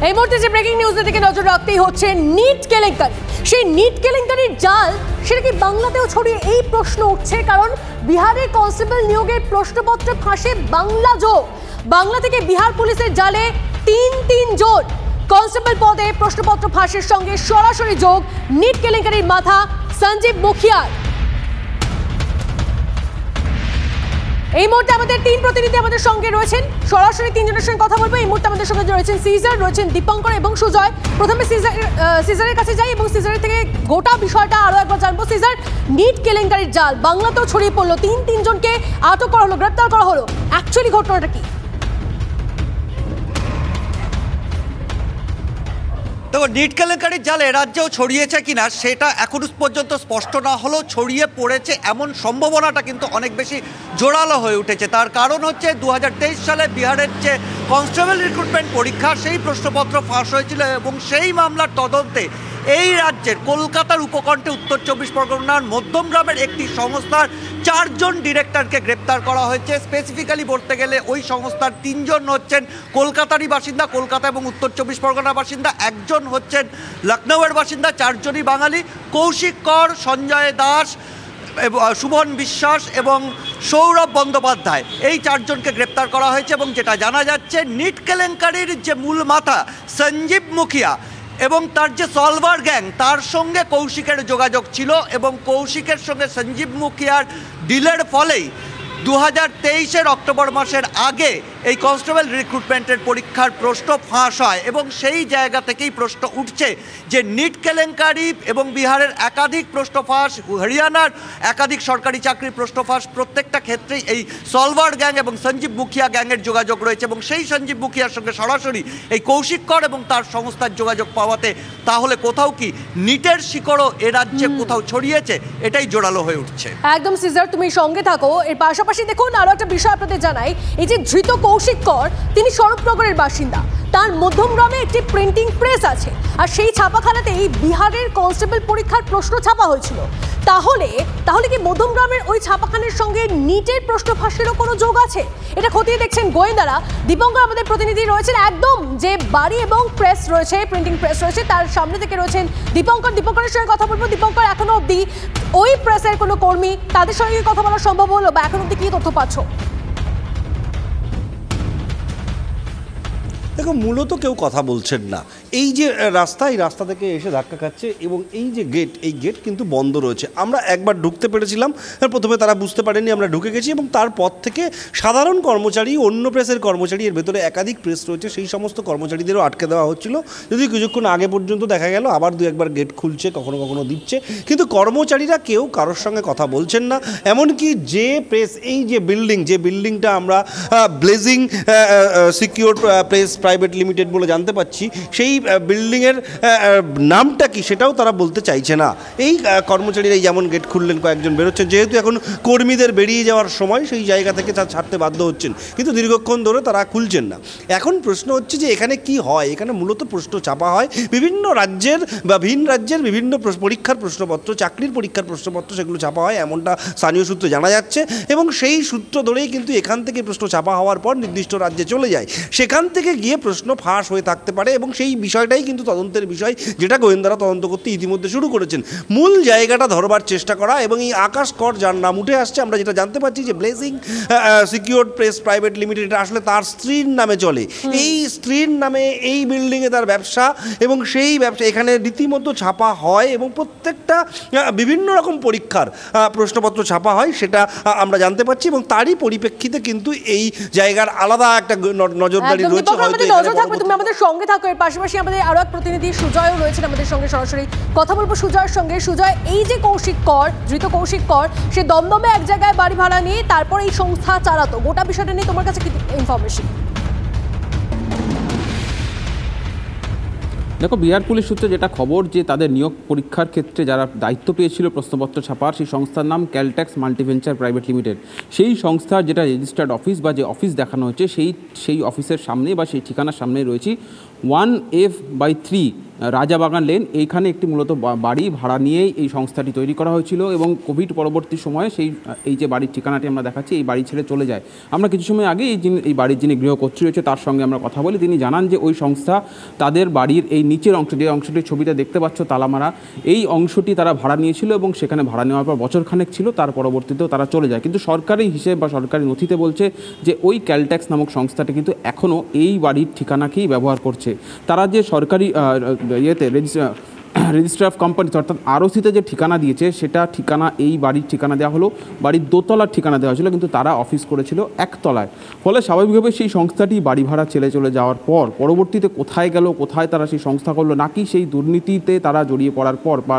এই মুহূর্তে যে ব্রেকিং নিউজের দিকে নজর রাখতেই হচ্ছে নিট কেলেঙ্কারি। সেই নিট কেলেঙ্কারির জাল সেটা কি বাংলাতেও ছড়িয়ে এই প্রশ্ন উঠছে, কারণ বিহারের কনস্টেবল নিয়োগের প্রশ্নপত্র ফাঁসে বাংলা যোগ। বাংলা থেকে বিহার পুলিশের জালে তিন জন কনস্টেবল পদে প্রশ্নপত্র ফাঁসের সঙ্গে সরাসরি যোগ নিট কেলেঙ্কারির মাথা সঞ্জীব মুখিয়ার। এই মুহূর্তে আমাদের তিন প্রতিনিধি আমাদের সঙ্গে রয়েছেন, সরাসরি তিনজনের সঙ্গে কথা বলবো। এই মুহূর্তে আমাদের সঙ্গে রয়েছেন সিজার, রয়েছেন দীপঙ্কর এবং সুজয়। প্রথমে সিজারের কাছে যাই এবং সিজারের থেকে গোটা বিষয়টা আরো একবার জানবো। সিজার, নিট কেলেঙ্কারির জাল বাংলাতেও ছড়িয়ে পড়লো, তিনজনকে আটক করা হলো, গ্রেপ্তার করা হলো, অ্যাকচুয়ালি ঘটনাটা কি? দেখো, নিট কেলেঙ্কারির জাল এ রাজ্যেও ছড়িয়েছে কিনা সেটা এখন পর্যন্ত স্পষ্ট না হলেও ছড়িয়ে পড়েছে এমন সম্ভাবনাটা কিন্তু অনেক বেশি জোরালো হয়ে উঠেছে। তার কারণ হচ্ছে 2023 সালে বিহারের যে কনস্টেবল রিক্রুটমেন্ট পরীক্ষা সেই প্রশ্নপত্র ফাঁস হয়েছিল এবং সেই মামলার তদন্তে এই রাজ্যের কলকাতার উপকণ্ঠে উত্তর 24 পরগনার মধ্যমগ্রামের একটি সংস্থার 4 জন ডিরেক্টরকে গ্রেপ্তার করা হয়েছে। স্পেসিফিক্যালি বলতে গেলে ওই সংস্থার 3 জন হচ্ছেন কলকাতারই বাসিন্দা, কলকাতা এবং উত্তর 24 পরগনার বাসিন্দা, একজন হচ্ছেন লখনউয়ের বাসিন্দা, 4 জনই বাঙালি। কৌশিক কর, সঞ্জয় দাস, শুভন বিশ্বাস এবং সৌরভ বন্দ্যোপাধ্যায়, এই 4 জনকে গ্রেপ্তার করা হয়েছে। এবং যেটা জানা যাচ্ছে, নিট কেলেঙ্কারির যে মূল মাথা সঞ্জীব মুখিয়া এবং তার যে সলভার গ্যাং, তার সঙ্গে কৌশিকের যোগাযোগ ছিল এবং কৌশিকের সঙ্গে সঞ্জীব মুখিয়ার ডিলের ফলেই 2023 অক্টোবর মাসের আগে এই কনস্টেবল রিক্রুটমেন্টের পরীক্ষার প্রশ্ন ফাঁস হয় এবং সেই জায়গা থেকেই প্রশ্ন উঠছে যে নিট কেলেঙ্কারি এবং বিহারের একাধিক প্রশ্ন ফাঁস, হরিয়ানার একাধিক সরকারি চাকরির প্রশ্ন ফাঁস, প্রত্যেকটা ক্ষেত্রেই এই সলভার গ্যাং এবং সঞ্জীব মুখিয়া গ্যাংয়ের যোগাযোগ রয়েছে। এবং সেই সঞ্জীব মুখিয়ার সঙ্গে সরাসরি এই কৌশিক কর এবং তার সংস্থার যোগাযোগ পাওয়াতে তাহলে কোথাও কি নিটের শিকড়ও এ রাজ্যে কোথাও ছড়িয়েছে, এটাই জোরালো হয়ে উঠছে। একদম সিজার, তুমি সঙ্গে থাকো। এর পাশাপাশি দেখুন আরো একটা বিষয় আপনাদের জানাই, এই যে ধৃত কৌশিক কর, তিনি স্বরূপনগরের বাসিন্দা, তার মধ্যমগ্রামে একটি প্রিন্টিং প্রেস আছে, আর সেই ছাপাখানাতেই বিহারের কনস্টেবল পরীক্ষার প্রশ্ন ছাপা হয়েছিল। তাহলে কি মধ্যমগ্রামের ওই ছাপাখানার সঙ্গে নিটের প্রশ্ন ফাঁসেরও কোনো যোগ আছে? এটা খতিয়ে দেখছেন গোয়েন্দারা। দীপঙ্কর আমাদের প্রতিনিধি রয়েছেন একদম যে বাড়ি এবং প্রেস রয়েছে, প্রিন্টিং প্রেস রয়েছে, তার সামনে থেকে রয়েছেন দীপঙ্করের সঙ্গে কথা বলবো। দীপঙ্কর, এখনো অবধি ওই প্রেসের কোনো কর্মী, তাদের সঙ্গে কথা বলা সম্ভব হলো বা এখন অবধি কি তথ্য পাচ্ছ? দেখো, মূলত কেউ কথা বলছেন না। এই যে রাস্তা, এই রাস্তা থেকে এসে ধাক্কা খাচ্ছে এবং এই যে গেট, এই গেট কিন্তু বন্ধ রয়েছে। আমরা একবার ঢুকতে পেরেছিলাম, প্রথমে তারা বুঝতে পারেনি, আমরা ঢুকে গেছি এবং তারপর থেকে সাধারণ কর্মচারী, অন্য প্রেসের কর্মচারী, এর ভেতরে একাধিক প্রেস রয়েছে, সেই সমস্ত কর্মচারীদেরও আটকে দেওয়া হচ্ছিল। যদি কিছুক্ষণ আগে পর্যন্ত দেখা গেল আবার 2-1বার গেট খুলছে, কখনো কখনো দিচ্ছে, কিন্তু কর্মচারীরা কেউ কারোর সঙ্গে কথা বলছেন না। এমনকি যে প্রেস, এই যে বিল্ডিংটা আমরা blazing secure press private limited বলে জানতে পাচ্ছি, সেই বিল্ডিংয়ের নামটা কি সেটাও তারা বলতে চাইছে না। এই কর্মচারীরা যেমন গেট খুললেন, কয়েকজন বেরোচ্ছেন, যেহেতু এখন কর্মীদের বেরিয়ে যাওয়ার সময়, সেই জায়গা থেকে তারা ছাড়তে বাধ্য হচ্ছেন, কিন্তু দীর্ঘক্ষণ ধরে তারা খুলছেন না। এখন প্রশ্ন হচ্ছে যে এখানে কি হয়? এখানে মূলত প্রশ্ন ছাপা হয় বিভিন্ন রাজ্যের বা ভিন রাজ্যের বিভিন্ন পরীক্ষার প্রশ্নপত্র, চাকরির পরীক্ষার প্রশ্নপত্র, সেগুলো ছাপা হয়, এমনটা স্থানীয় সূত্রে জানা যাচ্ছে। এবং সেই সূত্র ধরেই কিন্তু এখান থেকে প্রশ্ন ছাপা হওয়ার পর নির্দিষ্ট রাজ্যে চলে যায়, সেখান থেকে গিয়ে প্রশ্ন ফাঁস হয়ে থাকতে পারে। এবং সেই বিষয়টাই কিন্তু তদন্তের বিষয়, যেটা গোয়েন্দারা তদন্ত করতে ইতিমধ্যে শুরু করেছেন। মূল জায়গাটা ধরবার চেষ্টা করা এবং এই আকাশ কর যার নাম উঠে আসছে, আমরা যেটা জানতে পারছি যে blazing secured press private limited, এটা আসলে তার স্ত্রীর নামে চলে। এই স্ত্রীর নামে এই বিল্ডিংয়ে তার ব্যবসা এবং সেই ব্যবসা এখানে রীতিমতো ছাপা হয় এবং প্রত্যেকটা বিভিন্ন রকম পরীক্ষার প্রশ্নপত্র ছাপা হয়, সেটা আমরা জানতে পারছি। এবং তারই পরিপ্রেক্ষিতে কিন্তু এই জায়গার আলাদা একটা নজরদারি রয়েছে। তুমি আমাদের সঙ্গে থাকো। এর পাশাপাশি আমাদের আরো এক প্রতিনিধি সুজয়ও রয়েছেন আমাদের সঙ্গে, সরাসরি কথা বলবো সুজয়ের সঙ্গে। সুজয়, এই যে ধৃত কৌশিক কর, সে দমদমে এক জায়গায় বাড়ি ভাড়া নিয়ে তারপর এই সংস্থা চালাতো, গোটা বিষয়টা নিয়ে তোমার কাছে কি ইনফরমেশন? দেখো, বিহার পুলিশ সূত্রে যেটা খবর, যে তাদের নিয়োগ পরীক্ষার ক্ষেত্রে যারা দায়িত্ব পেয়েছিল প্রশ্নপত্র ছাপার, সেই সংস্থার নাম ক্যালটেক্স মাল্টিভেঞ্চার প্রাইভেট লিমিটেড। সেই সংস্থার যেটা রেজিস্টার্ড অফিস বা যে অফিস দেখানো হচ্ছে, সেই অফিসের সামনে বা সেই ঠিকানার সামনে রয়েছে 1F/3 রাজাবাগান লেন, এইখানে একটি মূলত বাড়ি ভাড়া নিয়েই এই সংস্থাটি তৈরি করা হয়েছিল এবং কোভিড পরবর্তী সময়ে এই যে বাড়ির ঠিকানাটি আমরা দেখাচ্ছি, এই বাড়ি ছেড়ে চলে যায়। আমরা কিছু সময় আগে এই বাড়ির যিনি গৃহকর্ত্রী রয়েছে তার সঙ্গে আমরা কথা বলি, তিনি জানান যে ওই সংস্থা তাদের বাড়ির এই নিচের অংশ, যে অংশটির ছবিটা দেখতে পাচ্ছ তালামারা, এই অংশটি তারা ভাড়া নিয়েছিল এবং সেখানে ভাড়া নেওয়ার পর বছরখানেক ছিল, তার পরবর্তীতেও তারা চলে যায়। কিন্তু সরকারি হিসেব বা সরকারি নথিতে বলছে যে ওই ক্যালটেক্স নামক সংস্থাটি কিন্তু এখনও এই বাড়ির ঠিকানাকেই ব্যবহার করছে। তারা যে সরকারি রেজিস্ট্রার অফ কোম্পানি অর্থাৎ আরওসিতে যে ঠিকানা দিয়েছে, সেটা ঠিকানা এই বাড়ির ঠিকানা দেওয়া হলো, বাড়ির দোতলার ঠিকানা দেওয়া হয়েছিল, কিন্তু তারা অফিস করেছিল একতলায়। ফলে স্বাভাবিকভাবে সেই সংস্থাটি বাড়ি ভাড়া ছেড়ে চলে যাওয়ার পর পরবর্তীতে কোথায় গেল, কোথায় তারা সেই সংস্থা করলো, নাকি সেই দুর্নীতিতে তারা জড়িয়ে পড়ার পর বা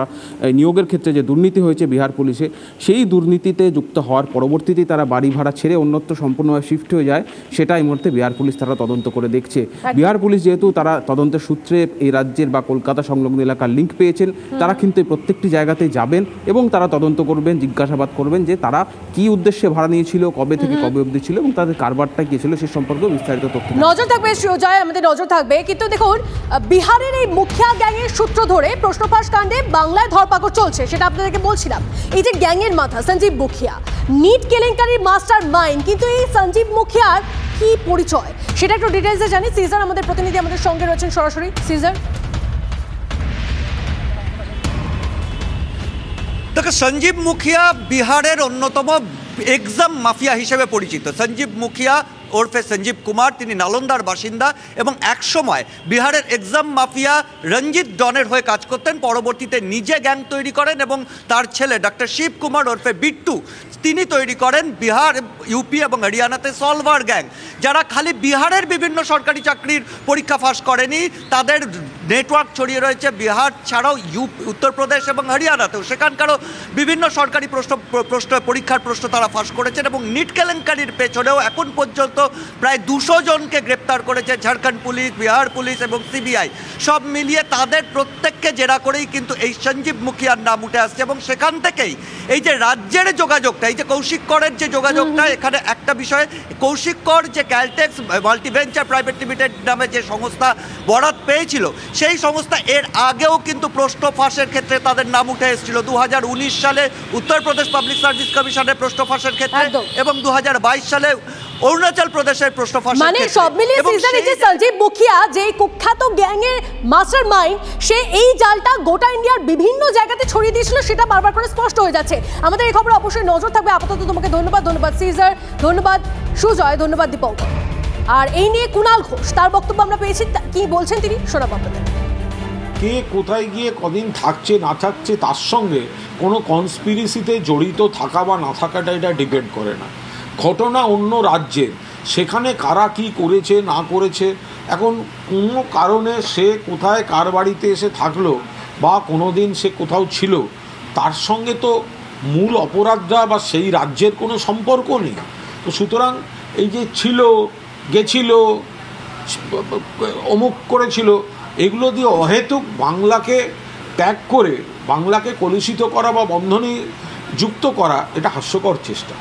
নিয়োগের ক্ষেত্রে যে দুর্নীতি হয়েছে বিহার পুলিশে, সেই দুর্নীতিতে যুক্ত হওয়ার পরবর্তীতেই তারা বাড়ি ভাড়া ছেড়ে অন্যত্র সম্পূর্ণভাবে শিফট হয়ে যায়, সেটা এই মুহূর্তে বিহার পুলিশ তারা তদন্ত করে দেখছে। বিহার পুলিশ যেহেতু তারা তদন্তের সূত্রে এই রাজ্যের বা কলকাতা সংলগ্ন এলাকার লিঙ্ক পেয়েছেন, তারা কিন্তু প্রত্যেকটি জায়গাতেই যাবেন এবং তারা তদন্ত করবেন, জিজ্ঞাসাবাদ করবেন যে তারা কি উদ্দেশ্যে ভাড়া নিয়েছিল, কবে থেকে কবে অবধি ছিল এবং তাদের কারবারটা কি ছিল সে সম্পর্কে বিস্তারিত তথ্য নজর থাকবে। জয়, আমাদের নজর থাকবে। কিন্তু দেখুন, বিহারের এই মুখিয়া গ্যাংয়ের সূত্র ধরে প্রশ্নফাঁস কাণ্ডে বাংলায় ধরপাকড় চলছে, সেটা আপনাদেরকে বলছিলাম। এই যে গ্যাংয়ের মাথা সঞ্জীব মুখিয়া, নিট কেলেঙ্কারির মাস্টার মাইন্ড, কিন্তু এই সঞ্জীব মুখিয়ার কি পরিচয় সেটা একটু ডিটেইলসে জানি। সিজার আমাদের প্রতিনিধি আমাদের সঙ্গে রয়েছেন সরাসরি। সিজার, দেখো, সঞ্জীব মুখিয়া বিহারের অন্যতম এক্সাম মাফিয়া হিসেবে পরিচিত। সঞ্জীব মুখিয়া ওরফে সঞ্জীব কুমার, তিনি নালন্দার বাসিন্দা এবং একসময় বিহারের এক্সাম মাফিয়া রঞ্জিত ডনের হয়ে কাজ করতেন। পরবর্তীতে নিজে গ্যাং তৈরি করেন এবং তার ছেলে ডক্টর শিব কুমার ওরফে বিট্টু, তিনি তৈরি করেন বিহার, ইউপি এবং হরিয়ানাতে সলভার গ্যাং, যারা খালি বিহারের বিভিন্ন সরকারি চাকরির পরীক্ষা ফাঁস করেনি, তাদের নেটওয়ার্ক ছড়িয়ে রয়েছে বিহার ছাড়াও উত্তরপ্রদেশ এবং হরিয়ানাতেও। সেখানকারও বিভিন্ন সরকারি পরীক্ষার প্রশ্ন তারা ফাঁস করেছেন এবং নিট কেলেঙ্কারির পেছনেও এখন পর্যন্ত প্রায় 200 জনকে গ্রেপ্তার করেছে ঝাড়খণ্ড পুলিশ, বিহার পুলিশ এবং সিবিআই। সব মিলিয়ে তাদের প্রত্যেককে জেরা করেই কিন্তু এই সঞ্জীব মুখিয়ার নাম উঠে আসছে এবং সেখান থেকেই এই যে রাজ্যের যোগাযোগটা, এই যে কৌশিক করের যে যোগাযোগটা, এখানে একটা বিষয়, কৌশিক কর যে ক্যালটেক্স মাল্টিভেঞ্চার প্রাইভেট লিমিটেড নামে যে সংস্থা বরাত পেয়েছিল, সেই সংস্থা এর আগেও কিন্তু প্রশ্ন ফাঁসের ক্ষেত্রে তাদের নাম উঠে এসেছিল। 2019 সালে উত্তরপ্রদেশ পাবলিক সার্ভিস কমিশনের প্রশ্ন ফাঁসের ক্ষেত্রে এবং 2022 সালে অরুণাচল প্রদেশের প্রশ্ন ফাঁসের ক্ষেত্রে। মানে সব মিলিয়ে সিজনে যে সঞ্জীব মুখিয়া, যে কুখ্যাত গ্যাংয়ের মাস্টার মাইন্ড, সে এই জালটা গোটা ইন্ডিয়ার বিভিন্ন জায়গাতে ছড়িয়ে দিয়েছিল, সেটা বারবার করে স্পষ্ট হয়ে যাচ্ছে। আমাদের এই খবর অবশ্যই নজর থাকবে। আপাতত তোমাকে ধন্যবাদ। ধন্যবাদ সিজার, ধন্যবাদ সুজয়, ধন্যবাদ দীপক। আর এই নিয়ে কুণাল ঘোষ, তার বক্তব্য আমরা পেয়েছি, কি বলছেন তিনি শোনাবো আপনাদের। কে কোথায় গিয়ে কদিন থাকছে না থাকছে তার সঙ্গে কোনো কনস্পিরেসিতে জড়িত থাকা বা না থাকাটা এটা ডিপেন্ড করে না। ঘটনা অন্য রাজ্যের, সেখানে কারা কি করেছে না করেছে, এখন কোনো কারণে সে কোথায় কার বাড়িতে এসে থাকলো বা কোনো দিন সে কোথাও ছিল, তার সঙ্গে তো মূল অপরাধটা বা সেই রাজ্যের কোনো সম্পর্ক নেই। তো সুতরাং এই যে ছিল, গেছিল, অমুক করেছিল, এগুলো দিয়ে অহেতুক বাংলাকে ত্যাগ করে বাংলাকে কলুষিত করা বা বন্ধনে যুক্ত করা, এটা হাস্যকর চেষ্টা।